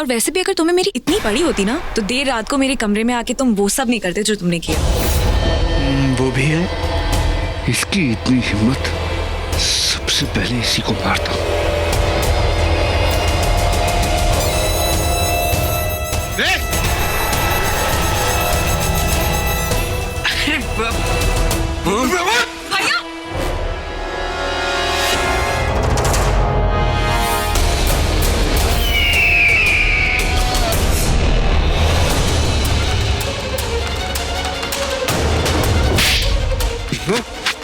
और वैसे भी अगर तुम्हें मेरी इतनी पड़ी होती ना तो देर रात को मेरे कमरे में आके तुम वो सब नहीं करते जो तुमने किया। वो भी है, इसकी इतनी हिम्मत, सबसे पहले इसी को मारता हूं। भैया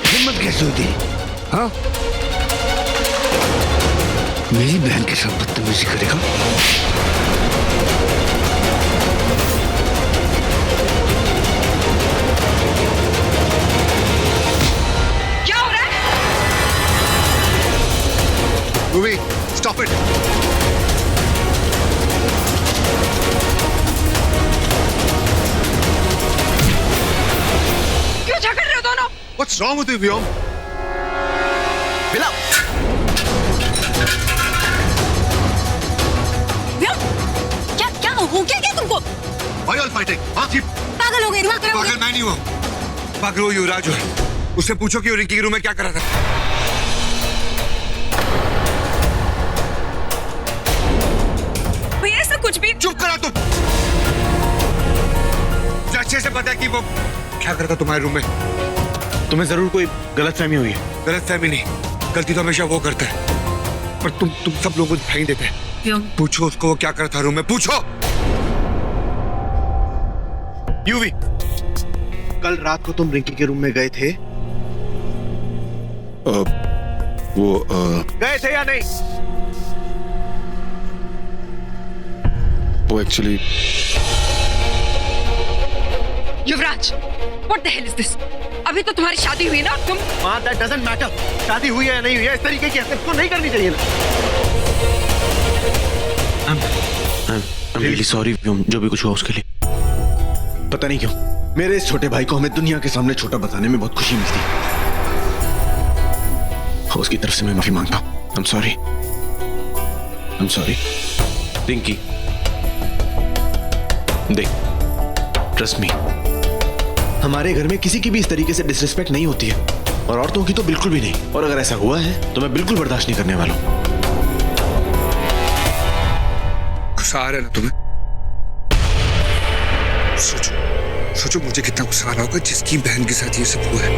हिम्मत कैसे होती है? हाँ, मेरी बहन के साथ बदतमीजी करेगा? क्या हो रहा है? Ruby, stop it. क्यों झगड़ रहे हो दोनों? What's wrong with you, व्योम? मिला। क्या क्या हो क्या तुमको? Why you all fighting? हाँ? पागल हो गए, दिमाग खराब हो पागल गया। मैं नहीं हुआ। पागल वो युवराज है। उससे पूछो कि वो रिंकी के रूम में क्या कर रहा था। भैया ऐसा कुछ भी। चुप करा तुम। मुझे अच्छे से पता है कि वो क्या करता तुम्हारे रूम में। तुम्हें जरूर कोई गलतफहमी हुई है। गलतफहमी नहीं, गलती तो हमेशा वो करता है, पर तुम सब लोगों को दिखाई देते हैं। क्यों? पूछो उसको वो क्या करता रूम में, पूछो। यूवी, कल रात को तुम रिंकी के रूम में गए थे? गए थे या नहीं? वो actually Yuvraj, what the hell is this? अभी तो तुम्हारी शादी हुई ना, तुम। हाँ, that doesn't matter। शादी हुई है या नहीं हुई है, इस तरीके की हरकत तो नहीं करनी चाहिए ना। I'm really sorry जो भी कुछ हुआ उसके लिए। पता नहीं क्यों मेरे इस छोटे भाई को हमें दुनिया के सामने छोटा बताने में बहुत खुशी मिलती है। उसकी तरफ से मैं माफी मांगता हूँ। I'm sorry। रिंकी, देख, ट्रस्ट मी, हमारे घर में किसी की भी इस तरीके से डिसरिस्पेक्ट नहीं होती है, और औरतों की तो बिल्कुल भी नहीं। और अगर ऐसा हुआ है तो मैं बिल्कुल बर्दाश्त नहीं करने वाला हूं। गुस्सा आ रहा है ना तुम्हें? सोचो मुझे कितना गुस्सा आ रहा होगा जिसकी बहन के साथ ये सब हुआ है।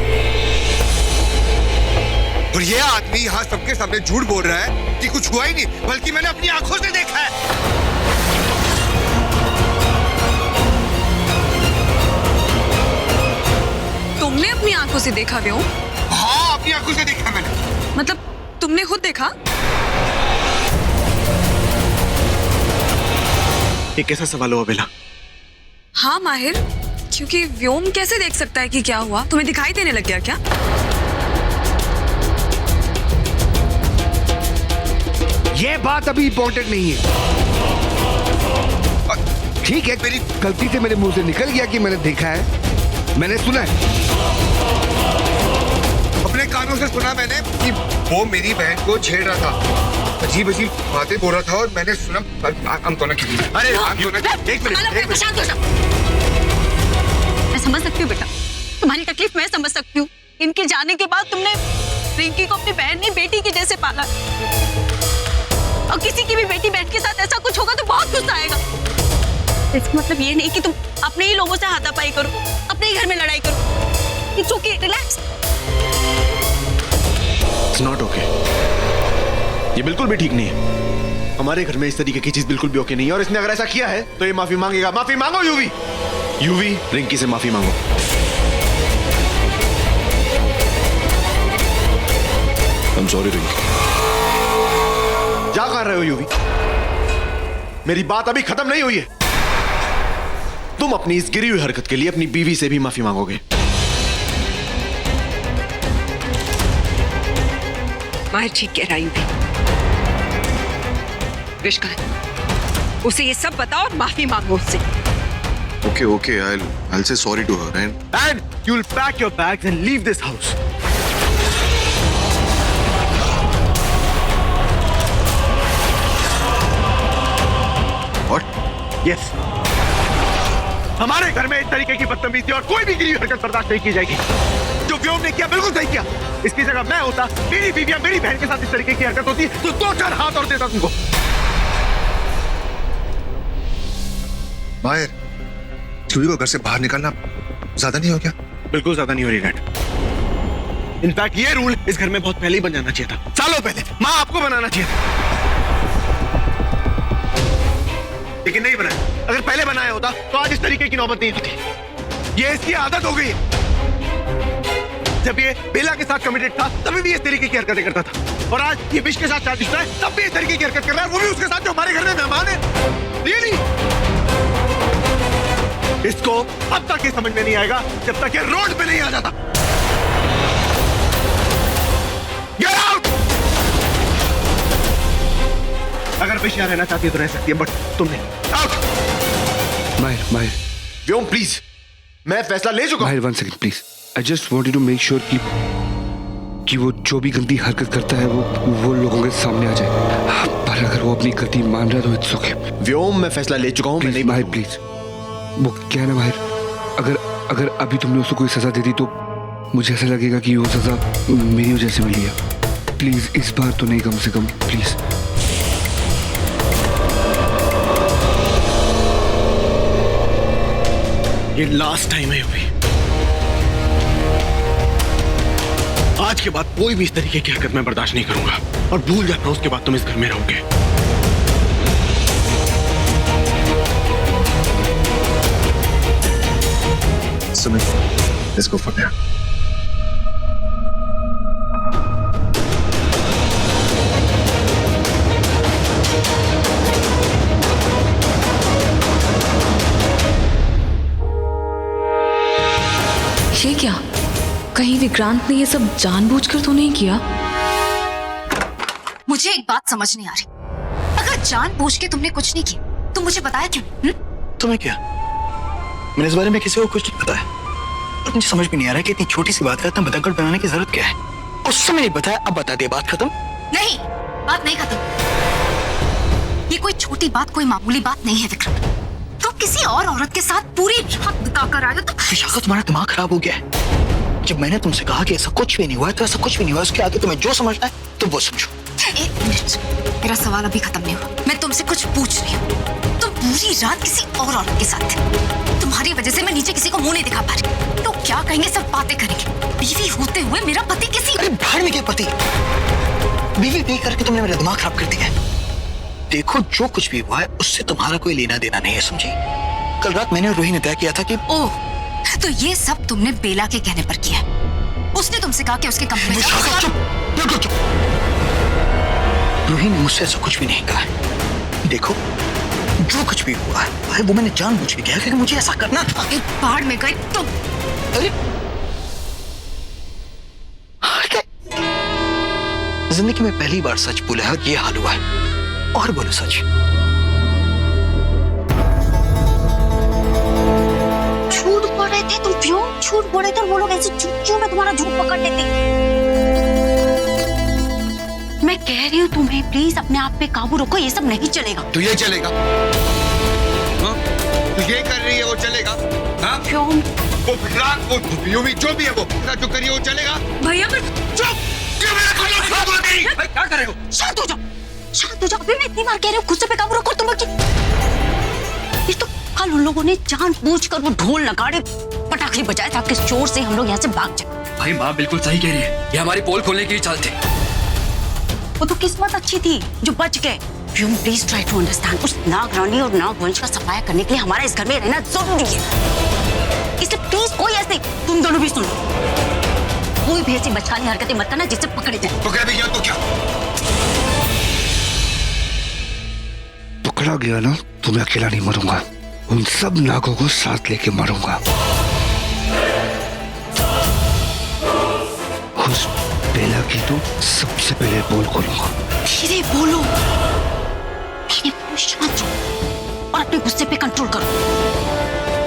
और ये आदमी यहाँ सबके सामने झूठ बोल रहा है कि कुछ हुआ ही नहीं, बल्कि मैंने अपनी आंखों से देखा है। तुमने अपनी आंखों से देखा व्योम? हाँ, अपनी आंखों से देखा मैंने। मतलब तुमने खुद देखा? ये कैसा सवाल हुआ बेला? हाँ माहिर, क्योंकि व्योम कैसे देख सकता है कि क्या हुआ? तुम्हें दिखाई देने लग गया क्या? ये बात अभी इम्पोर्टेंट नहीं है। ठीक है, मेरी गलती से मेरे मुंह से निकल गया कि मैंने देखा है, मैंने सुना है। अपने कानों से सुना मैंने कि वो मेरी बहन को छेड़ रहा था, अजीब अजीब बातें बोल रहा था, और मैंने सुना। हम तो ना, अरे एक मिनट। मैं समझ सकती हूँ बेटा, तुम्हारी तकलीफ मैं समझ सकती हूँ। इनके जाने के बाद तुमने रिंकी को अपनी बहन नहीं बेटी के जैसे पाला, और किसी की भी बेटी बहन के साथ ऐसा कुछ होगा तो बहुत गुस्सा आएगा। इसका मतलब ये नहीं कि तुम अपने ही लोगों से हाथापाई करो, अपने ही घर में लड़ाई करो। It's okay, relax. It's not okay. ये बिल्कुल भी ठीक नहीं है। हमारे घर में इस तरीके की चीज बिल्कुल भी ओके नहीं है, और इसने अगर ऐसा किया है तो ये माफी मांगेगा। माफी मांगो यूवी, रिंकी से माफी मांगो। I'm sorry Rinki. जा कर रहे हो यूवी? मेरी बात अभी खत्म नहीं हुई है। तुम अपनी इस गिरी हुई हरकत के लिए अपनी बीवी से भी माफी मांगोगे। माहिर ठीक कह रहा है, विश्का, उसे ये सब बताओ और माफी मांगो उससे। Okay, I'll say sorry to her And you'll pack your bags and leave this house. Yes, हमारे घर में इस तरीके की बदतमीजी और कोई भी गिरी हरकत बर्दाश्त नहीं की जाएगी। जो व्योम ने किया बिल्कुल सही किया। इसकी जगह मैं होता, मेरी बीवियां मेरी बहन के साथ इस तरीके की हरकत होती तो 2-4 हाथ और देता तुमको। माहिर, यूवी को घर से बाहर निकालना ज्यादा नहीं हो गया? बिल्कुल ज्यादा नहीं हो रही डैड। इनफैक्ट ये रूल इस घर में बहुत पहले ही बन जाना चाहिए था, सालों पहले। माँ आपको बनाना चाहिए था, लेकिन नहीं बनाया। अगर पहले बनाया होता तो आज इस तरीके की नौबत नहीं होती। ये इसकी आदत हो गई। जब ये बेला के साथ कमिटेड था तभी भी इस तरीके की हरकतें करता था, और आज ये विश के साथ शादीशुदा है तब भी इस तरीके की हरकत कर रहा है, वो भी उसके साथ जो हमारे घर में मेहमान है। रियली इसको अब तक ये समझ में नहीं आएगा जब तक ये रोड पे नहीं आ जाता। Get out! अगर विश यहाँ रहना चाहती है तो रह सकती है, बट तुम नहीं। आउट! माहिर व्योम प्लीज, मैं फैसला ले चुका हूं। Mahir 1 second please. I just wanted to make sure कि वो जो भी गंदी हरकत करता है वो लोगों के सामने आ जाए। पर अगर वो अपनी गलती मान रहा है तो इट्स ओके। व्योम मैं फैसला ले चुका हूं। मैं नहीं माहिर प्लीज, वो क्या है ना माहिर, अगर अभी तुमने उसको कोई सजा दे दी तो मुझे ऐसा लगेगा कि वो सजा मेरी वजह से मिली है। प्लीज इस बार तो नहीं, कम से कम प्लीज। ये लास्ट टाइम है यूवी। आज के बाद कोई भी इस तरीके की हरकत मैं बर्दाश्त नहीं करूंगा, और भूल जाना उसके बाद तुम इस घर में रहोगे। Sumit, let's go for now. ये क्या? कहीं विक्रांत ने ये सब जानबूझकर तो नहीं किया? मुझे एक बात समझ नहीं आ रही, अगर जानबूझ के तुमने कुछ नहीं किया तो मुझे बताया क्यों? तुम्हें क्या? मैंने इस बारे में किसी को कुछ नहीं बताया, और मुझे समझ भी नहीं आ रहा कि इतनी छोटी सी बात का इतना बतंगड़ बनाने की जरूरत क्या है। उस समय नहीं बताया, अब बता दिया, बात खत्म। नहीं, बात नहीं खत्म। ये कोई छोटी बात, कोई मामूली बात नहीं है विक्रम। तुम किसी और औरत के साथ पूरी रात बिताकर आए हो तो विशाखा, तुम्हारा दिमाग खराब हो गया है। जब मैंने तुमसे कहा कि ऐसा कुछ भी नहीं हुआ है तो ऐसा कुछ भी नहीं हुआ। उसके आगे तुम्हें जो समझना है तो वो समझो। एक मिनट, मेरा सवाल अभी खत्म नहीं हुआ। मैं तुमसे कुछ पूछ रही हूँ। तुम पूरी रात किसी और औरत के साथ थे। तुम्हारी वजह से मैं नीचे किसी को मुंह नहीं दिखा पा रही। तो क्या कहेंगे, सब बातें करेंगे। बीवी होते हुए मेरा पति किसी... अरे भाड़ में क्या पति? बीवी पी करके तुमने मेरा दिमाग खराब कर दिया है। देखो, जो कुछ भी हुआ है उससे तुम्हारा कोई लेना देना नहीं है, समझी? कल रात मैंने और रूही ने तय किया था कि... ओह, तो ये सब तुमने बेला के कहने पर किया? उसने तुमसे कहा कि उसके कमरे में... चुप, बिल्कुल चुप। रूही ने मुझसे ऐसा कुछ भी नहीं कहा है। देखो, जो कुछ भी हुआ है वो मैंने जानबूझ के किया क्योंकि मुझे ऐसा करना था। एक बाढ़ में गए तुम। अरे जिंदगी में पहली बार सच बोला है और ये हाल हुआ है। और बोलो सच। झूठ बोल रहे थे तुम, क्यों झूठ बोल रहे थे? और वो लोग ऐसे झूठ क्यों मैं तुम्हारा झूठ पकड़ लेते? मैं कह रही हूँ तुम्हें, प्लीज अपने आप पे काबू रखो। ये सब नहीं चलेगा। तो ये चलेगा? हाँ? तो ये कर रही है वो चलेगा? हाँ? क्यों? वो विक्रांत, वो यूवी, जो भी है वो जो करिए वो चलेगा? भैया पर चुप! क्यों मेरा खाना खराब कर रही? भाई क्या कर रहे हो? शांत हो जाओ, शांत हो जाओ। अभी मैं इतनी बार कह रही हूँ गुस्से पे काबू रखो। तुम ये तो कल उन लोगों ने जानबूझकर वो ढोल नगाड़े पटाखे बजाए ताकि शोर से हम लोग यहाँ से भाग जाए। भाई माँ बिल्कुल सही कह रही है, ये हमारी पोल खोलने की चाल थी। वो तो किस्मत अच्छी थी जो बच गए। Please try to understand. उस नागरानी और नागवंश का सफाया करने के लिए हमारा इस घर में रहना जरूरी है। इसलिए प्लीज कोई ऐसे, तुम दोनों भी सुनो, कोई भी ऐसी बचकानी हरकतें मत करना जिससे पकड़े जाए। तो क्या भी किया तो क्या? पकड़ा गया ना तो मैं अकेला नहीं मरूंगा, उन सब नागों को साथ लेके मरूंगा। उस बेला की तो सबसे पहले बोल खोलूंगा। धीरे बोलो, धीरे बोलो, शांत रहो और अपने गुस्से पे कंट्रोल करो।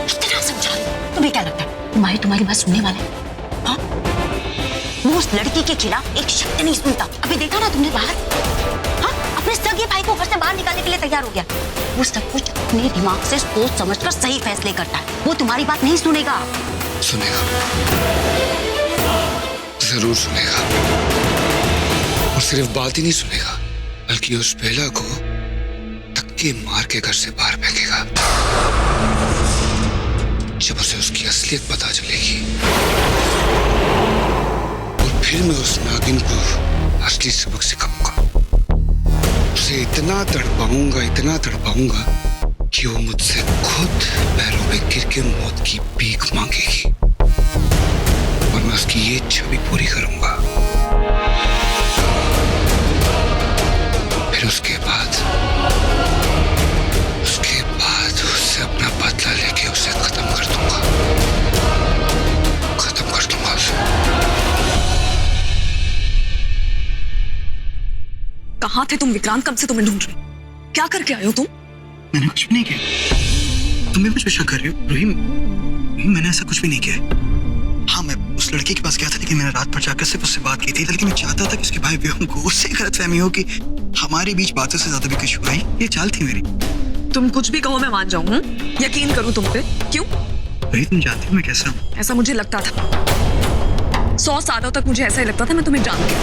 कितना समझा रही? तुम्हें क्या लगता है तुम्हारी बात सुनने वाले? हाँ? वो उस लड़की के खिलाफ एक शब्द नहीं सुनता। अभी देखा ना तुमने बाहर? हाँ? अपने सगे भाई को घर से बाहर निकालने के लिए तैयार हो गया। वो सब कुछ अपने दिमाग से सोच समझकर सही फैसले करता है। वो तुम्हारी बात नहीं सुनेगा। सुनेगा, जरूर सुनेगा। और सिर्फ बात ही नहीं सुनेगा, बल्कि उस बेला को धक्के मार के घर से बाहर फेंकेगा। जब उसे उसकी असलियत पता चलेगी, और फिर मैं उस नागिन को असली सबक सिखाऊंगा। उसे इतना तड़पाऊंगा कि वो मुझसे खुद पैरों पे गिर के मौत की भीख मांगेगी, और मैं उसकी ये इच्छा भी पूरी करूंगा। फिर उसके बाद उससे अपना बदला लेके उसे खत्म कर दूंगा उसे। कहाँ थे तुम विक्रांत? कब से तुम्हें ढूंढ रही। क्या करके आए हो तुम? मैंने कुछ भी नहीं किया। तुम भी मुझ पे शक कर रही हो रूही? मैंने ऐसा कुछ भी नहीं किया। हाँ, मैं उस लड़के के पास गया था, लेकिन मैंने रात भर जाकर सिर्फ उससे बात की थी, बल्कि मैं चाहता था कि उसके भाई व्योम को उससे गलतफहमी हो कि हमारे बीच बातों से ज्यादा भी कुछ हुआ ही। ये चाल थी मेरी। तुम कुछ भी कहो मैं मान जाऊं। यकीन करूं तुम पे। क्यों? भाई तुम जानती हो मैं कैसा हूँ। ऐसा मुझे लगता था। 100 सालों तक मुझे ऐसा ही लगता था मैं तुम्हें जानती हूँ,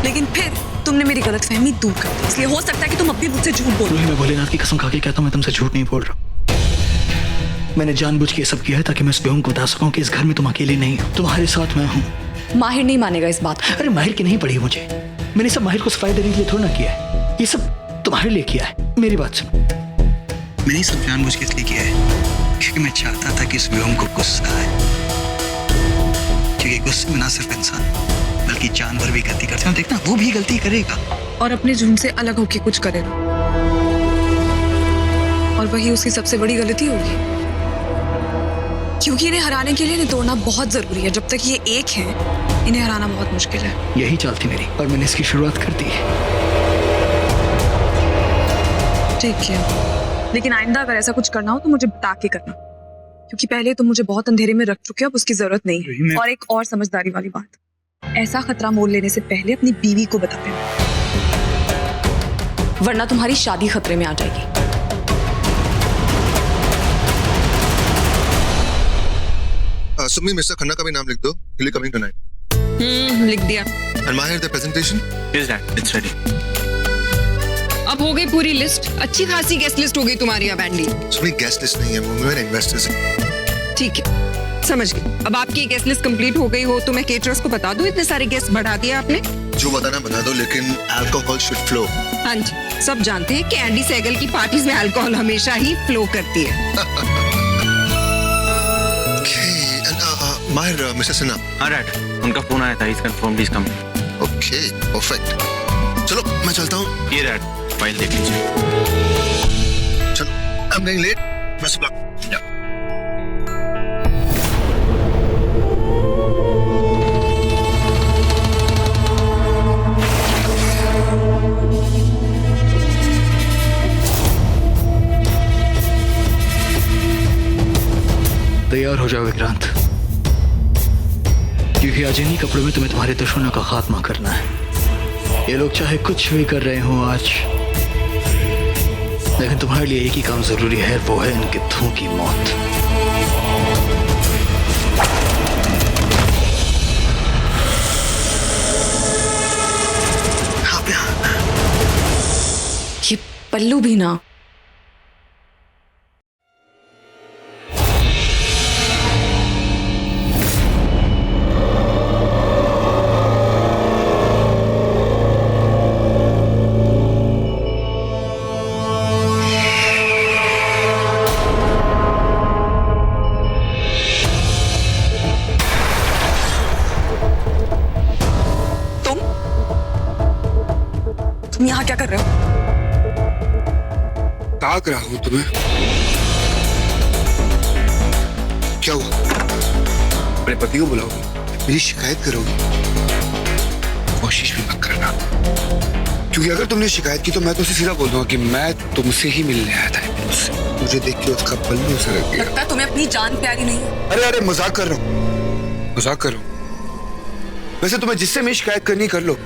लेकिन फिर तुमने मेरी गलतफहमी दूर कर दी। इसलिए हो सकता है कि तुम अब भी मुझसे झूठ बोलो। मैं भोलेनाथ की कसम खा के कहता हूँ, मैं तुमसे झूठ नहीं बोल रहा। मैंने जानबूझ के सब किया है ताकि मैं उस व्योम को बता सकूं कि इस घर में तुम अकेले नहीं हो, तुम्हारे साथ मैं हूँ। माहिर नहीं मानेगा इस बात को। अरे माहिर की नहीं पड़ी मुझे। मैंने सब माहिर को सफाई देने के लिए थोड़ा ना किया है, ये सब तुम्हारे लिए किया है। मेरी बात सुनो, मैंने सब जानबूझ के इसलिए किया है क्योंकि मैं चाहता था कि इस व्योम को गुस्सा आए, क्योंकि गुस्से में ना सिर्फ इंसान बल्कि जानवर भी गलती करते हैं। देखना वो भी गलती करेगा और अपने जुर्म से अलग होके कुछ करेगा, और वही उसकी सबसे बड़ी गलती होगी। क्योंकि इन्हें हराने के लिए इन्हें तोड़ना बहुत जरूरी है। जब तक ये एक है, इन्हें हराना बहुत मुश्किल है। यही चाल थी मेरी, और मैंने इसकी शुरुआत कर दी है। ठीक है, लेकिन आइंदा अगर ऐसा कुछ करना हो तो मुझे बता के करना, क्योंकि पहले तुम मुझे बहुत अंधेरे में रख चुके हो, अब उसकी जरूरत नहीं है। और एक और समझदारी वाली बात, ऐसा खतरा मोल लेने से पहले अपनी बीवी को बता देना, वरना तुम्हारी शादी खतरे में आ जाएगी। सुमी, मिस्टर खन्ना का भी नाम लिख दो। He'll be coming tonight. लिख दिया। And Mahir, the presentation? Yes, Dad. It's ready. अब हो गई पूरी लिस्ट। अच्छी खासी गेस्ट लिस्ट हो गई तुम्हारी अब एंडी। सुमी, गेस्ट लिस्ट नहीं है, वो मेरे इन्वेस्टर्स हैं। ठीक है, समझ गई। अब आपकी गेस्ट लिस्ट कंप्लीट हो गई हो तो मैं केटरर्स को बता दूं इतने सारे गेस्ट बढ़ा दिए आपने। जो बताना बता दो, लेकिन अल्कोहल शुड फ्लो। हाँ जी, सब जानते हैं कि एंडी सहगल की पार्टीज में अल्कोहल हमेशा ही फ्लो करती है। Mahir, Mr. Sinha. हाँ डैड, उनका फोन आया था। He's confirmed he's coming. Okay, perfect. चलो, मैं चलता हूँ। ये डैड, फाइल देख लीजिए। चलो, I'm getting late. Best of luck. Yeah. तैयार हो जाओ विक्रांत, क्योंकि आज इन्हीं कपड़ों में तुम्हें तुम्हारे दुश्मनों का खात्मा करना है। ये लोग चाहे कुछ भी कर रहे हो आज, लेकिन तुम्हारे लिए एक ही काम जरूरी है, वो है इनके धुओं की मौत। ये पल्लू भी ना। तुम यहाँ क्या कर रहे हो? ताक रहा हूं तुम्हें। क्या हुआ? अपने पति को बुलाओगी, मेरी शिकायत करोगी? कोशिश भी मत करना, क्योंकि अगर तुमने शिकायत की तो मैं तो उसे सीधा बोल दूंगा कि मैं तुमसे ही मिलने आया था। मुझे देख के उसका पल्लू सरक गया। लगता है तुम्हें अपनी जान प्यारी नहीं है। अरे मजाक कर रहा हूँ, मजाक कर रहा हूँ। वैसे तुम्हें जिससे मैं शिकायत करनी कर लो,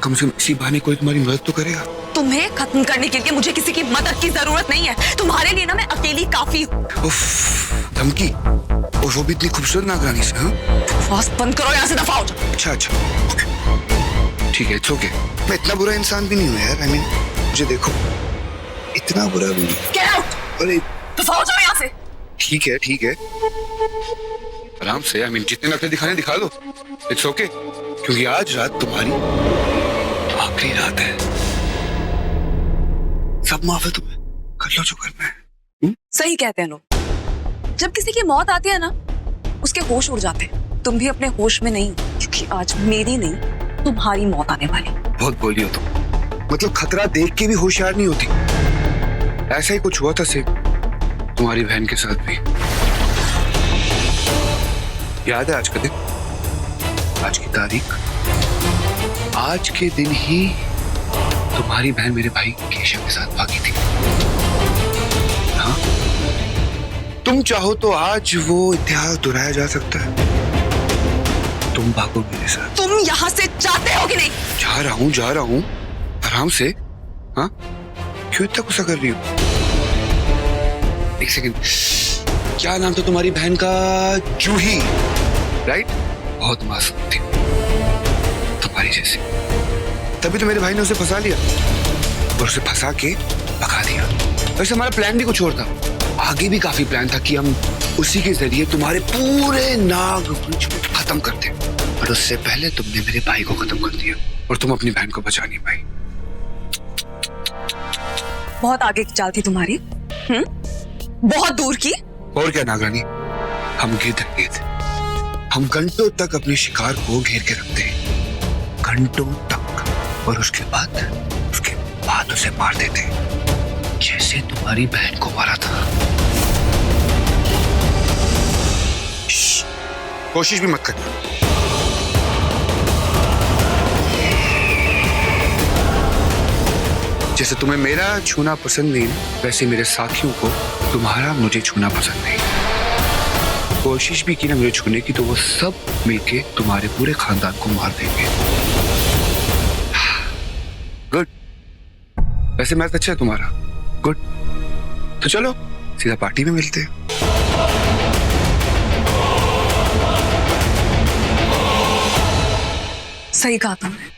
कम से कम इसी बहाने कोई तुम्हारी मदद तो करेगा। तुम्हें खत्म करने के लिए मुझे किसी की मदद की जरूरत नहीं है। तुम्हारे लिए ना मैं अकेली काफी हूँ। उफ, धमकी, और वो भी इतनी खूबसूरत नागरानी से। हाँ, बस बंद करो, यहाँ से दफा हो जाओ। अच्छा अच्छा, ठीक है, इट्स ओके। मैं इतना बुरा इंसान भी नहीं हूँ यार। I mean, मुझे देखो, इतना बुरा भी नहीं। Get out! अरे दफा हो जाओ यहाँ से। ठीक है ठीक है, आराम से। I mean, जितने नखरे दिखाने दिखा दो, इट्स ओके, क्योंकि आज रात तुम्हारी आखिरी रात है। सब माफ है तुम्हें, कर लो जो करना है। सही कहते हैं लोग, जब किसी की मौत आती है ना, उसके होश उड़ जाते हैं। तुम भी अपने होश में नहीं, क्योंकि आज मेरी नहीं तुम्हारी मौत आने वाली। बहुत बोली हो तुम, मतलब खतरा देख के भी होशियार नहीं होती। ऐसा ही कुछ हुआ था सेम तुम्हारी बहन के साथ भी। याद है आज का दिन, आज की तारीख, आज के दिन ही तुम्हारी बहन मेरे भाई केशव के साथ भागी थी। हाँ, तुम चाहो तो आज वो इतिहास दोहराया जा सकता है। तुम भागो मेरे साथ। तुम यहाँ से जाते हो कि नहीं? जा रहा हूँ, आराम से। हाँ, क्यों इतना गुस्सा कर रही हो? एक सेकंड, क्या नाम था तुम्हारी बहन का? जूही, राइट? बहुत मासूम थी, तुम्हारी जैसी। तभी तो मेरे भाई ने उसे फंसा लिया और उसे फंसा के भगा दिया। वैसे हमारा प्लान भी कुछ और था, आगे भी काफी प्लान था कि हम उसी के जरिए तुम्हारे पूरे नागवंश को खत्म करते, पर उससे पहले तुमने मेरे भाई को खत्म कर दिया और तुम अपनी बहन को बचा नहीं पाई। बहुत आगे की चाल थी तुम्हारी, बहुत दूर की। और क्या नागरानी, हम गिद्ध हैं, गिद्ध। हम घंटों तक अपने शिकार को घेर के रखते हैं, घंटों तक, और उसके बाद उसे मार देते हैं, जैसे तुम्हारी बहन को मारा था। कोशिश भी मत करना। जैसे तुम्हें मेरा छूना पसंद नहीं, वैसे मेरे साथियों को तुम्हारा मुझे छूना पसंद नहीं। कोशिश भी की ना मुझे छूने की, तो वो सब मिलके तुम्हारे पूरे खानदान को मार देंगे। गुड, वैसे मैच अच्छा है तुम्हारा, गुड। तो चलो सीधा पार्टी में मिलते हैं। सही कहा तुमने,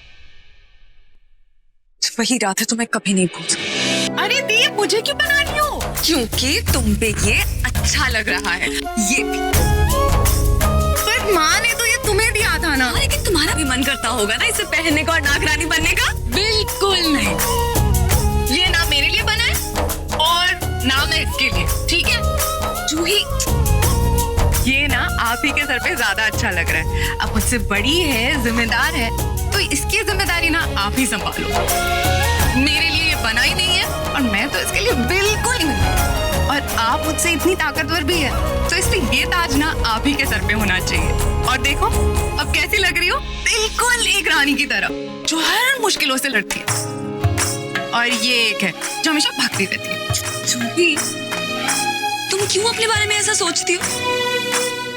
वही रात है तो मैं कभी नहीं भूल सकती। अरे दी, मुझे क्यों बना रही हो? क्योंकि तुम पे ये अच्छा लग रहा है। ये भी पर माँ ने तो ये तुम्हें दिया था ना। लेकिन तुम्हारा भी मन करता होगा ना इसे पहनने का और नागरानी बनने का। बिल्कुल नहीं, ये ना मेरे लिए बना है और ना मैं इसके लिए, ठीक है? जूही, ये ना आप ही के सर पे ज्यादा अच्छा लग रहा है। अब मुझसे बड़ी है, जिम्मेदार है, तो इसकी जिम्मेदारी ना आप ही संभालो। मेरे लिए ये बना ही नहीं है और मैं तो इसके लिए बिल्कुल नहीं। और आप मुझसे इतनी ताकतवर भी है, तो इसलिए ये ताज ना आप ही के सर पे होना चाहिए। और देखो अब कैसी लग रही हो, बिल्कुल एक रानी की तरह, जो हर मुश्किलों से लड़ती है। और ये एक है जो हमेशा भागती रहती है। जूही, तुम क्यों अपने बारे में ऐसा सोचती हो?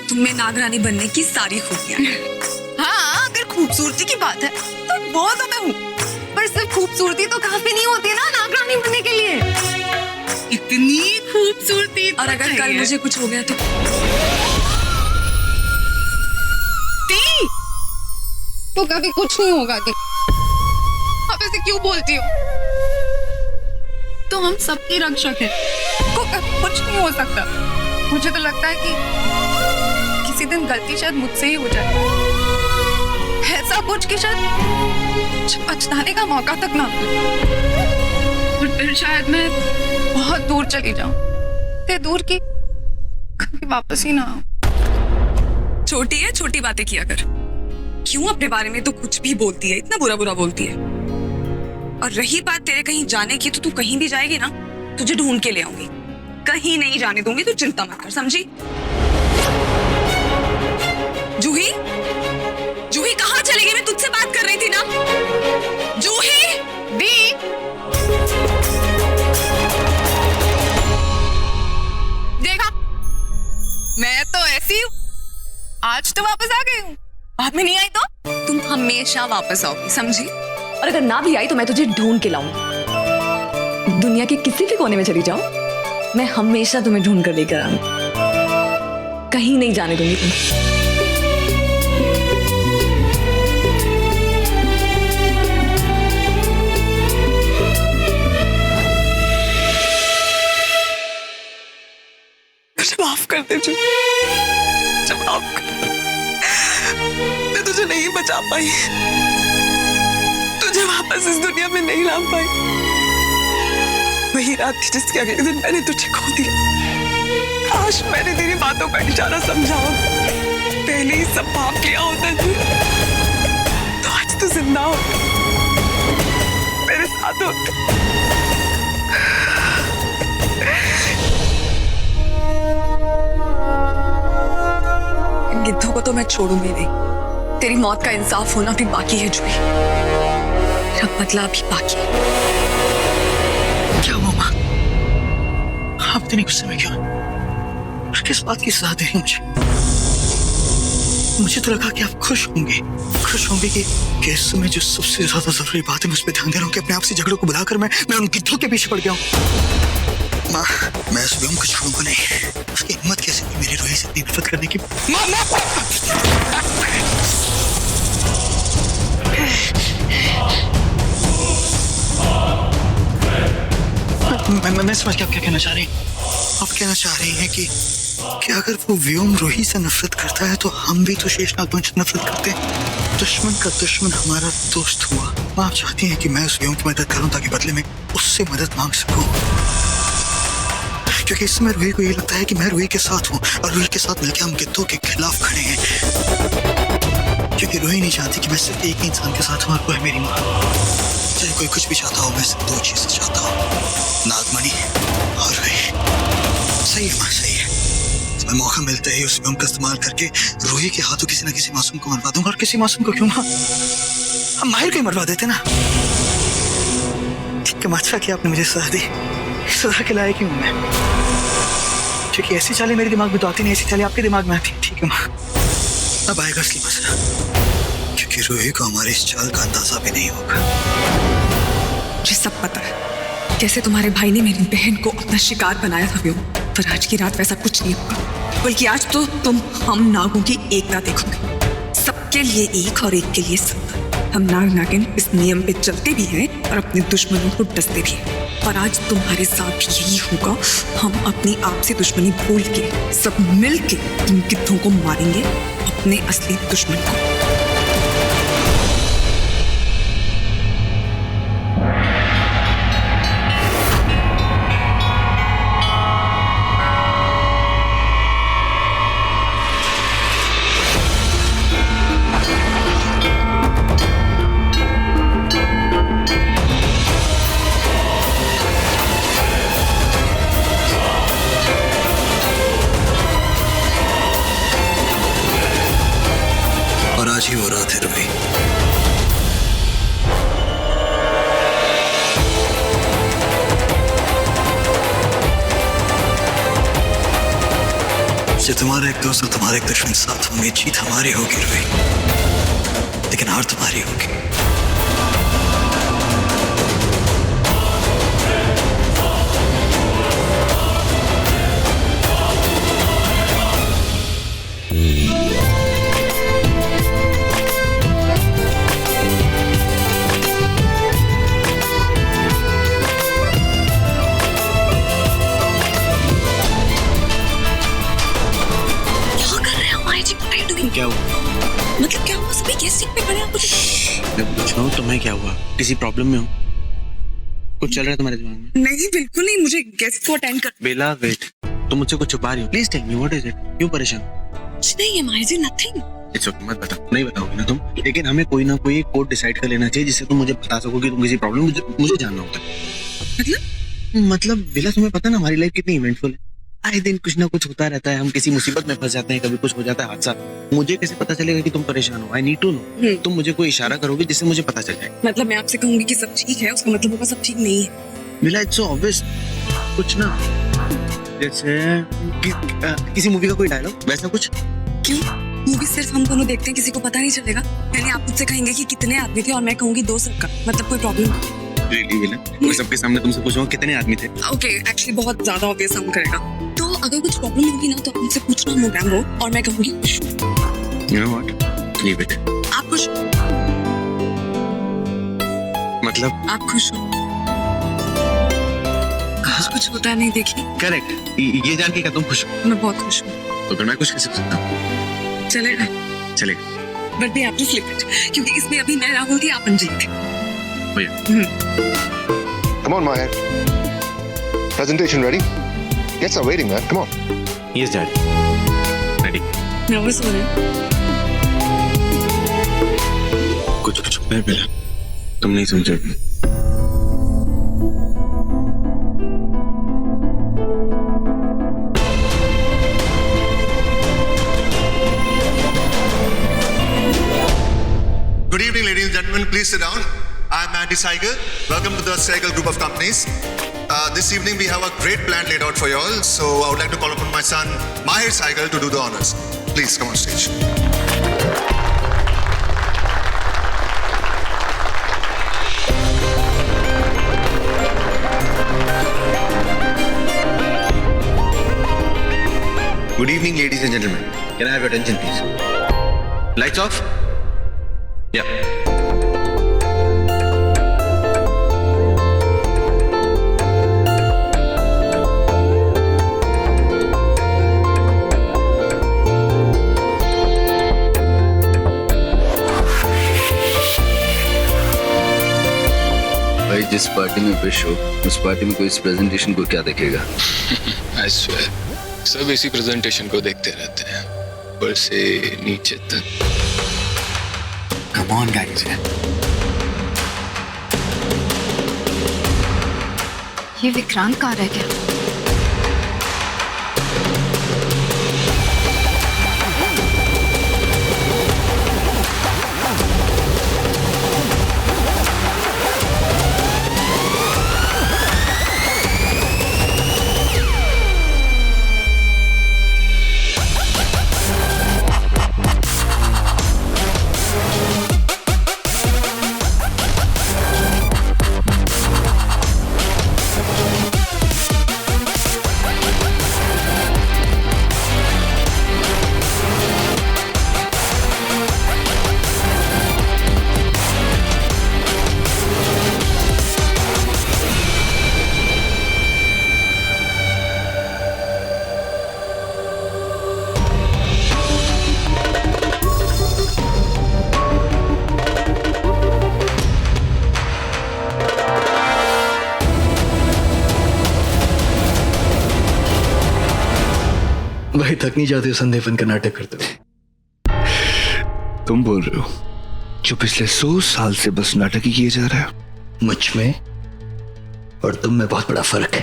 तुम्हें नागरानी बनने की सारी खूबियां हैं। हाँ, अगर खूबसूरती की बात है तो वो तो मैं हूँ, पर सिर्फ खूबसूरती तो काफी नहीं होती ना नागरानी बनने के लिए। इतनी खूबसूरती और अगर कल मुझे कुछ हो गया तो? तो कभी कुछ नहीं होगा दी। आप ऐसे क्यों बोलती हो? तो हम सबकी रक्षक है, को कभी कुछ नहीं हो सकता। मुझे तो लगता है कि किसी दिन गलती शायद मुझसे ही हो जाए, ऐसा कुछ कि शायद पछताने का मौका तक ना और फिर शायद मैं बहुत दूर चली जाऊं, इतने दूर की कभी वापस ही ना आऊं। छोटी है, छोटी बातें किया कर। क्यों अपने बारे में तो कुछ भी बोलती है, इतना बुरा बुरा बोलती है। और रही बात तेरे कहीं जाने की, तो तू कहीं भी जाएगी ना, तुझे ढूंढ के ले आऊंगी, कहीं नहीं जाने दूंगी, तू चिंता मत कर, समझी? जूही, जूही कहाँ चली गई? मैं तुझसे बात कर रही थी ना। जूही, दी, देखा, मैं तो ऐसी हूँ। आज तो वापस आ गई हूँ, बाद में नहीं आई तो तुम हमेशा वापस आओगी, समझी? और अगर ना भी आई तो मैं तुझे ढूंढ के लाऊंगी। दुनिया के किसी भी कोने में चली जाऊं, मैं हमेशा तुम्हें ढूंढ कर लेकर आऊंगी। कहीं नहीं जाने दूंगी तुम्हें। माफ कर दे मुझे, माफ कर। मैं तुझे नहीं बचा पाई, तुझे वापस इस दुनिया में नहीं ला पाई। वही रात थी जिसके अगले दिन मैंने तुझे खो दिया। काश मैंने तेरी बातों का इशारा समझा होता, पहले ही सब भाप लिया होता तो आज तो जिंदा होता, मेरे साथ होता। गिद्धों को तो मैं छोड़ूंगी नहीं। तेरी मौत का इंसाफ होना भी बाकी है जूही, मेरा बदला भी बाकी है। क्या हुआ माँ? आप इतने गुस्से में क्यों? किस बात की सजा दे रही मुझे? मुझे तो लगा कि आप खुश होंगे कि इस समय जो सबसे ज्यादा जरूरी बात है मैं उस पर ध्यान दे रहा हूँ कि अपने आप से झगड़ों को बुलाकर मैं उन गिद्धों के पीछे पड़ गया हूँ। माँ, मैं उस व्योम को छोड़ूंगा नहीं। उसकी हिम्मत कैसे हुई मेरी रूही से इतनी नफरत करने की? मैं समझ गया आप क्या कहना चाह रही हैं। आप कहना चाह रही हैं कि अगर वो व्योम रूही से नफरत करता है तो हम भी तो शेषनाग वंश से नफरत करते हैं। दुश्मन का दुश्मन हमारा दोस्त हुआ। आप चाहती हैं कि मैं उस व्योम की मदद करूं ताकि बदले में उससे मदद मांग सकूं, क्योंकि इस समय रूही को ये लगता है कि मैं रूही के साथ हूँ और रूही के साथ मिलकर हम गिद्धों के खिलाफ खड़े हैं, क्योंकि रूही नहीं चाहती कि मैं सिर्फ एक ही इंसान के साथ हूँ और वो है मेरी माँ। चाहे कोई कुछ भी चाहता हो, मैं सिर्फ दो चीजें चाहता हूँ, नागमणि और रूही। सही है माँ, सही है। मैं मौका मिलते ही उस व्योम का इस्तेमाल करके रूही के हाथों किसी न किसी मासूम को मरवा दूंगा। और किसी मासूम को क्यों माँ, हम माहिर को ही मरवा देते ना। ठीक है, अच्छा कि आपने मुझे सजा दी। सजा के लायक ही हूं मैं, क्योंकि ऐसी चालें मेरे दिमाग में तो आती नहीं, ऐसी चालें आपके दिमाग में आती। ठीक है माँ, अब आएगा असली मसला, क्योंकि रूही को हमारी इस चाल का अंदाजा भी नहीं होगा। मुझे सब पता है कैसे तुम्हारे भाई ने मेरी बहन को अपना शिकार बनाया था व्योम, पर आज की रात वैसा कुछ नहीं होगा। बल्कि आज तो तुम हम नागों की एकता देखोगे, सबके लिए एक और एक के लिए सब। हम नाग नागिन इस नियम पे चलते भी हैं और अपने दुश्मनों को डसते भी हैं, और आज तुम्हारे साथ भी यही होगा। हम अपनी आपसी दुश्मनी भूल के सब मिल के इन गिद्धों को मारेंगे, अपने असली दुश्मन को। आज ही वो रात है रूही। जब तुम्हारे एक दोस्त और तुम्हारे एक दुश्मन साथ होंगे, जीत हमारी होगी रूही, लेकिन हार तुम्हारी होगी। क्या हुआ? मतलब क्या हुआ? सभी गेस्ट पे पड़े आप? मैं पूछ रहा हूँ तुम्हें क्या हुआ? किसी प्रॉब्लम में हो? कुछ चल रहा है तुम्हारे दिमाग में? नहीं, बिल्कुल नहीं। मुझे गेस्ट को अटेंड कर। बेला वेट, तुम मुझसे कुछ छुपा रही हो। Please tell me what is it? क्यों परेशान? कुछ नहीं है माहिर जी, नथिंग। इट्स ओके, मत बताओ। नहीं बताओगे ना तुम, लेकिन हमें कोई ना कोई कोड डिसाइड कर लेना चाहिए जिससे तुम मुझे बता सको कि तुम किसी प्रॉब्लम में। मुझे जानना होता है। मतलब बेला, तुम्हें पता ना हमारी लाइफ कितनी इवेंटफुल है। आए दिन कुछ ना कुछ होता रहता है, हम किसी मुसीबत में फंस जाते हैं, कभी कुछ हो जाता है हादसा। मुझे कैसे पता चलेगा कि तुम परेशान हो? I need to know. तुम मुझे कोई इशारा करोगे जिससे मुझे पता चल जाए। मतलब मैं आपसे कहूंगी कि सब ठीक है, उसका मतलब होगा सब ठीक नहीं है। मिला, इट्स सो ऑब्वियस। कुछ ना जैसे किसी मूवी का कोई डायलॉग वैसा कुछ। क्यों? मूवी सिर्फ हम दोनों देखते हैं, किसी को पता नहीं चलेगा? यानी आप मुझसे कहेंगे कि कितने आदमी थे और मैं कहूंगी 2 सबका, मतलब कोई प्रॉब्लम? Really villain? मैं सबके सामने तुमसे पूछूंगा कितने आदमी थे? ओके, एक्चुअली बहुत ज्यादा ऑब्वियस साउंड करेगा। तो अगर कुछ प्रॉब्लम होगी ना तो आप मुझसे पूछना, नो मैम वो, और मैं कहूंगी खुश हूं। You know what? Leave it. आप खुश हो? मतलब? आप खुश हो? कुछ होता है नहीं, देखिए। करेक्ट। ये जान के क्या तुम खुश हो? मैं बहुत खुश हूँ। तो फिर मैं खुश कैसे हो सकता हूँ? चलेगा? चलेगा। But we have to flip it, क्योंकि इसमें अभी मैं राहुल थी, आप अंजलि थे। Come on, Maher. Presentation ready? Guests are waiting, man. Come on. Yes, Dad. Ready. Nervous हो रहे हैं? कुछ मैं मिला, तुम नहीं समझोगे। Good evening, ladies and gentlemen. Please sit down. I'm Andy Saigal. Welcome to the Saigal Group of Companies. This evening we have a great plan laid out for you all. So I would like to call upon my son, Maher Saigal, to do the honors. Please come on stage. Good evening, ladies and gentlemen. Can I have your attention, please? Lights off? Yeah. भाई जिस party में wish हो उस party में कोई इस presentation को क्या देखेगा? I swear, सब इसी प्रेजेंटेशन को देखते रहते हैं, ऊपर से नीचे तक। Come on, guys. ये विक्रांत कहाँ रह गया? भाई थक नहीं जाते हो संदेहन का नाटक करते हो? तुम बोल रहे हो जो पिछले 100 साल से बस नाटक ही किए जा रहा है? मुझ में और तुम में बहुत बड़ा फर्क है।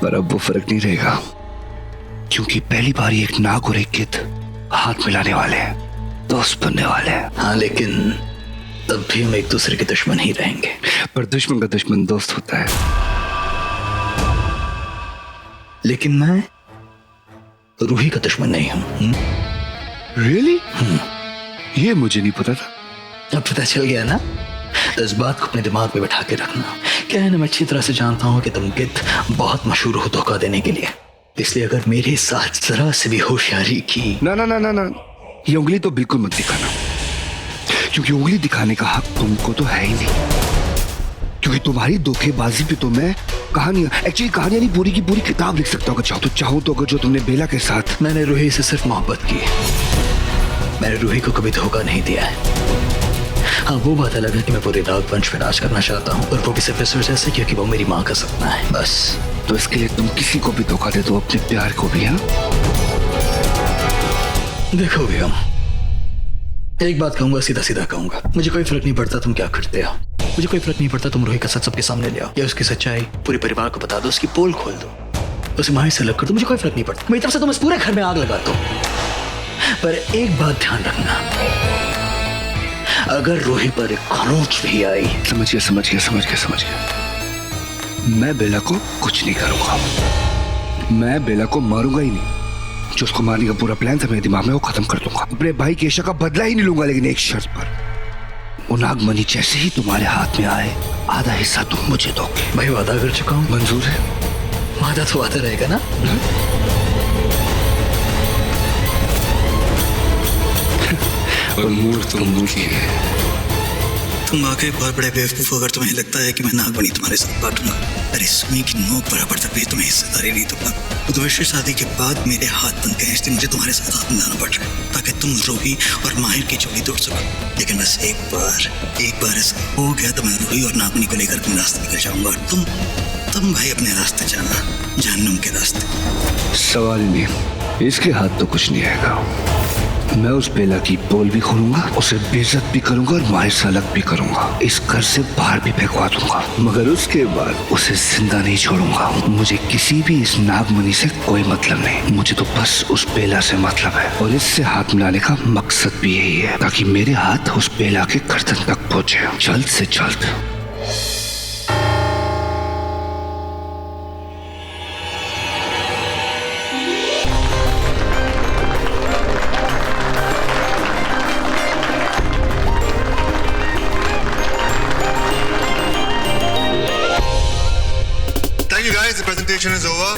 पर अब वो फर्क नहीं रहेगा, क्योंकि पहली बार एक नाग और एक गिद्ध हाथ मिलाने वाले हैं, दोस्त बनने वाले हैं। हाँ, लेकिन तब भी हम एक दूसरे के दुश्मन ही रहेंगे। पर दुश्मन का दुश्मन दोस्त होता है। लेकिन मैं रूही का दुश्मन नहीं हूं। Really? ये मुझे नहीं पता था। अब पता चल गया ना? तो इस बात को अपने दिमाग में बैठा के रखना। क्या है ना, मैं अच्छी तरह से जानता हूं कि तुम गिद्ध बहुत मशहूर हो धोखा देने के लिए, इसलिए अगर मेरे साथ जरा से भी होशियारी की। ना ना ना ना ना, ये उंगली तो बिल्कुल मत दिखाना, क्योंकि उंगली दिखाने का हक तुमको तो है ही नहीं। क्योंकि तुम्हारी धोखेबाजी पे तो मैं कहानियां नहीं, पूरी की पूरी किताब लिख सकता हूँ अगर चाहूँ तो। अगर जो तुमने बेला के साथ। मैंने रूही से सिर्फ मोहब्बत की, मैंने रूही को कभी धोखा नहीं दिया है। हाँ, वो बात अलग है कि मैं पूरे नाग वंश में राज करना चाहता हूँ, और वो भी सिर्फ इस वजह से क्योंकि वो मेरी माँ का सपना है, बस। तो इसके लिए तुम किसी को भी धोखा दे दो, अपने प्यार को भी। हाँ, देखो भी हम एक बात कहूंगा, सीधा सीधा कहूंगा, मुझे कोई फर्क नहीं पड़ता तुम क्या करते हो, मुझे कोई फर्क नहीं पड़ता तुम रूही का सच सबके सामने ले आओ, या उसकी सच्चाई पूरे परिवार को बता दो, उसकी पोल खोल दो, उसे माही से अलग कर दो, मुझे कोई फर्क नहीं पड़ता। मेरी तरफ से तुम इस पूरे घर में आग लगा दो। पर एक बात ध्यान रखना, अगर रूही पर एक खरोंच भी आई। समझ गया। मैं बेला को कुछ नहीं करूंगा, मैं बेला को मारूंगा ही नहीं। जो उसको मारने का पूरा प्लान था मेरे दिमाग में, वो खत्म कर दूंगा। अपने भाई केशव का बदला ही नहीं लूंगा, लेकिन एक शर्त पर। वो नागमणि जैसे ही तुम्हारे हाथ में आए, आधा हिस्सा तुम मुझे दोगे। भाई वादा कर चुका हूँ। मंजूर है? वादा तो वादा रहेगा ना? और मूड तो मूड ही है। तुम वाकई बहुत बड़े बेवकूफ हो अगर तुम्हें लगता है कि मैं नागमणि तुम्हारे साथ बांटूंगा। अरे सुई की नोक बराबर तक भी तुम्हें हिस्सेदारी नहीं दूंगा। उद्वैश्य शादी के बाद मेरे हाथ बन गए, इसलिए मुझे तुम्हारे साथ हाथ मिलाना पड़ रहा है ताकि तुम रूही और माहिर की जोड़ी तोड़ सको। लेकिन बस एक बार ऐसा हो गया तो मैं रूही और नागमणि को लेकर अपने रास्ते निकल जाऊंगा, और तुम भाई अपने रास्ते जाना, जहन्नुम के रास्ते। सवाल नहीं, इसके हाथ तो कुछ नहीं आएगा। मैं उस बेला की पोल भी खोलूंगा, उसे बेइज्जत भी करूंगा और माहिर से अलग भी करूंगा, इस घर से बाहर भी फेंकवा दूंगा, मगर उसके बाद उसे जिंदा नहीं छोड़ूंगा। मुझे किसी भी इस नागमणि से कोई मतलब नहीं, मुझे तो बस उस बेला से मतलब है, और इससे हाथ मिलाने का मकसद भी यही है, ताकि मेरे हाथ उस बेला के गर्दन तक पहुंचे जल्द से जल्द। The presentation is over.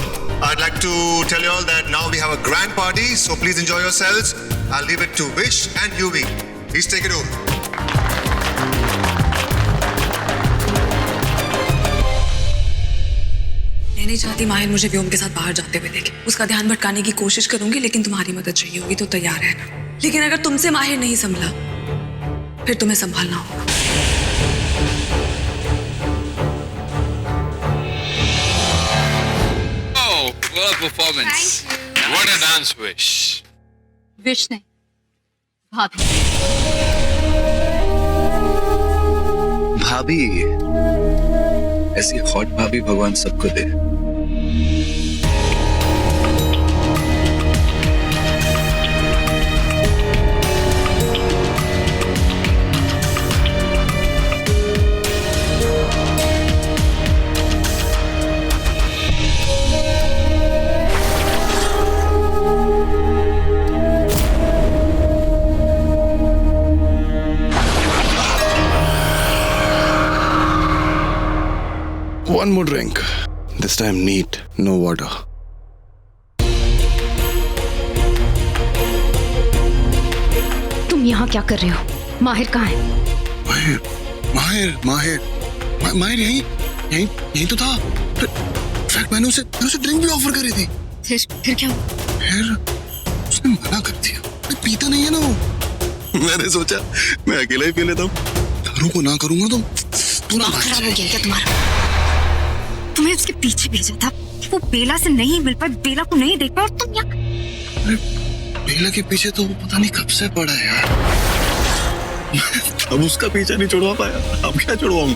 I'd like to tell you all that now we have a grand party, so please enjoy yourselves. I'll leave it to Vish and Yuvi. Please take it over. मैं नहीं चाहती माहिर मुझे व्योम के साथ बाहर जाते हुए देखे। उसका ध्यान भटकाने की कोशिश करूंगी, लेकिन तुम्हारी मदद चाहिए होगी तो तैयार रहना। लेकिन अगर तुमसे माहिर नहीं संभला, फिर तुम्हें संभालना होगा। What a performance! What a dance, Vish. Wish नहीं, भाभी। भाभी, ऐसी हॉट भाभी भगवान सबको दे। One more drink. This time neat, no water. तुम यहाँ क्या कर रहे हो? माहिर कहाँ है? माहिर यहीं तो था। फैक्ट मैंने उसे ड्रिंक भी ऑफर करी थी। फिर क्या हुआ? फिर उसने मना कर दिया। पीता नहीं है ना वो। मैंने सोचा मैं अकेला ही पी लेता हूँ। दारू को ना करूंगा तो पूरा खराब हो गया क्या तुम्हारा? तुम्हें उसके पीछे भेजा था, वो बेला से नहीं मिल पाए, बेला को नहीं देख पाए, और तुम यहाँ। बेला के पीछे तो वो पता नहीं कब से पड़ा है यार। अब उसका पीछा नहीं छुड़वा पाया, अब क्या छुड़वाऊं?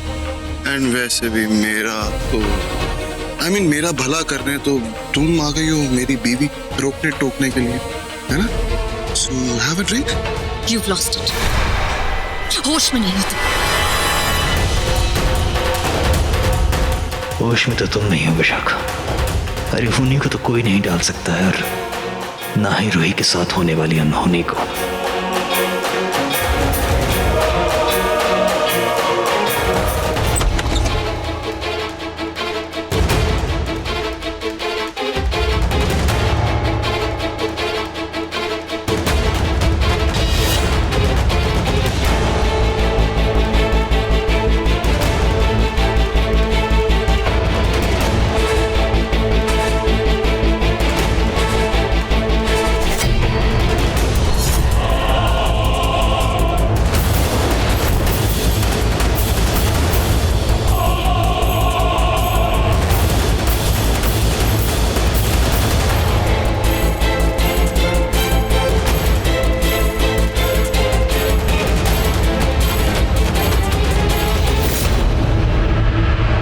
एंड वैसे भी मेरा तो मेरा भला करने तो तुम आ गई हो मेरी बीवी रोकने टोकने के लिए, है ना? So have a drink. You've lost it. होश में नहीं हो तुम। होश में तो तुम नहीं हो विशाखा। अरे होनी को तो कोई नहीं डाल सकता है, और ना ही रूही के साथ होने वाली अनहोनी को।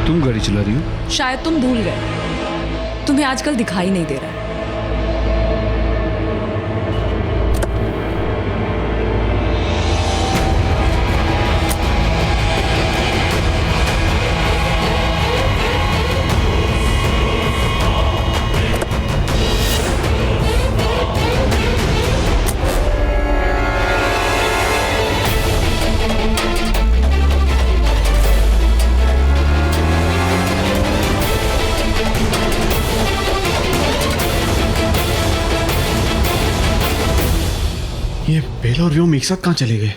तुम गाड़ी चला रही हो? शायद तुम भूल गए, तुम्हें आजकल दिखाई नहीं दे रहा है। व्योम एक साथ कहाँ चले गए?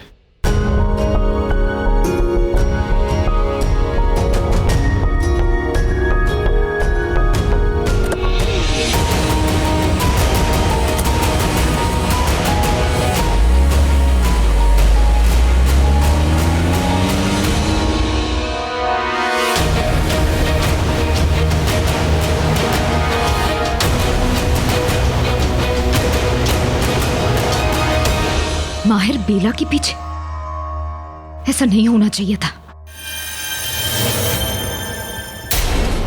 माहिर बेला के पीछे? ऐसा नहीं होना चाहिए था।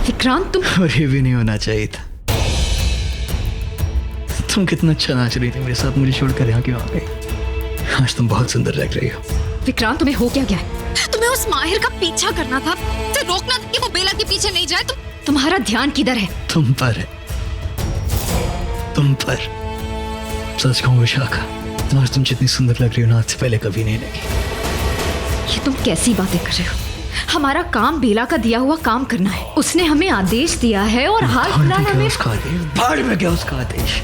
विक्रांत तुम। और ये भी नहीं होना चाहिए था। तुम कितना अच्छा नाच रही थी मेरे साथ, मुझे छोड़कर यहाँ क्यों आ गई? आज तुम बहुत सुंदर लग रही हो। विक्रांत तुम्हें हो क्या गया है? तुम्हें उस माहिर का पीछा करना था, उसे रोकना था कि वो बेला के पीछे नहीं जाए। तुम्हारा ध्यान किधर है? तुम पर है, तुम पर। सच कहूँ विशाखा, आज तुम जितनी सुंदर लग रही हो ना, आज से पहले कभी नहीं लगी। ये तुम कैसी बातें कर रहे हो? हमारा काम बेला का दिया हुआ काम करना है। उसने हमें आदेश दिया है और हाल फिलहाल हमें उसका आदेश, भाड़ में गया उसका आदेश।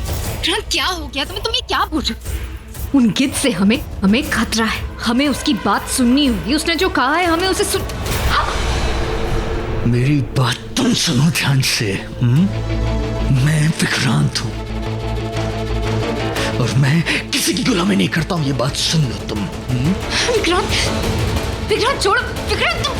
क्या हो गया तुम्हें? तुम ये क्या बोल रहे हो? उन गिद्ध से हमें खतरा है। हमें उसकी बात सुननी होगी। उसने जो कहा है हमें उसे सुन। मेरी बात तुम सुनो ध्यान से। मैं विक्रांत हूँ और मैं किसी की गुलामी नहीं करता हूँ, ये बात सुन लो तुम। विक्रांत छोड़ो। विक्रांत तुम।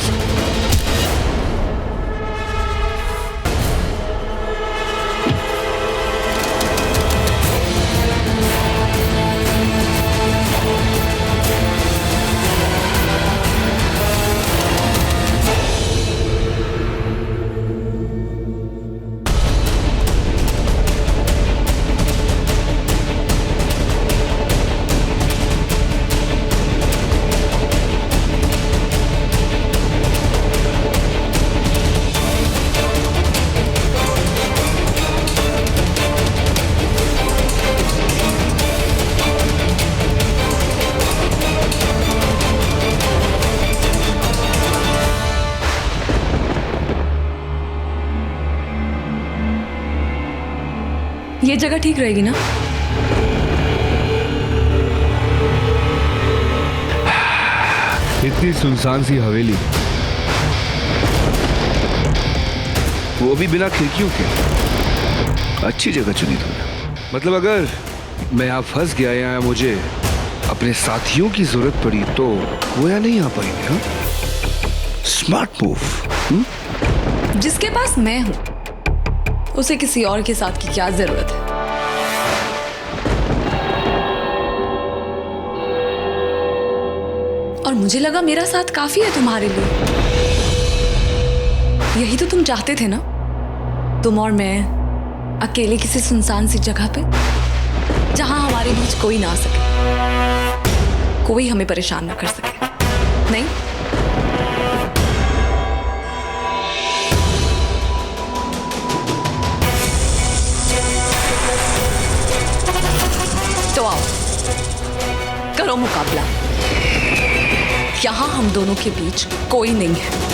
ये जगह ठीक रहेगी ना? इतनी सुनसान सी हवेली, वो भी बिना खिड़कियों के। अच्छी जगह चुनी तुमने। मतलब अगर मैं यहाँ फंस गया या मुझे अपने साथियों की जरूरत पड़ी तो वो यहाँ नहीं आ पाएंगे। Smart move. जिसके पास मैं हूं उसे किसी और के साथ की क्या जरूरत है? और मुझे लगा मेरा साथ काफी है तुम्हारे लिए। यही तो तुम चाहते थे ना? तुम और मैं अकेले किसी सुनसान सी जगह पे, जहां हमारे बीच कोई ना आ सके, कोई हमें परेशान ना कर सके। नहीं? तो आओ, करो मुकाबला। यहां हम दोनों के बीच कोई नहीं है।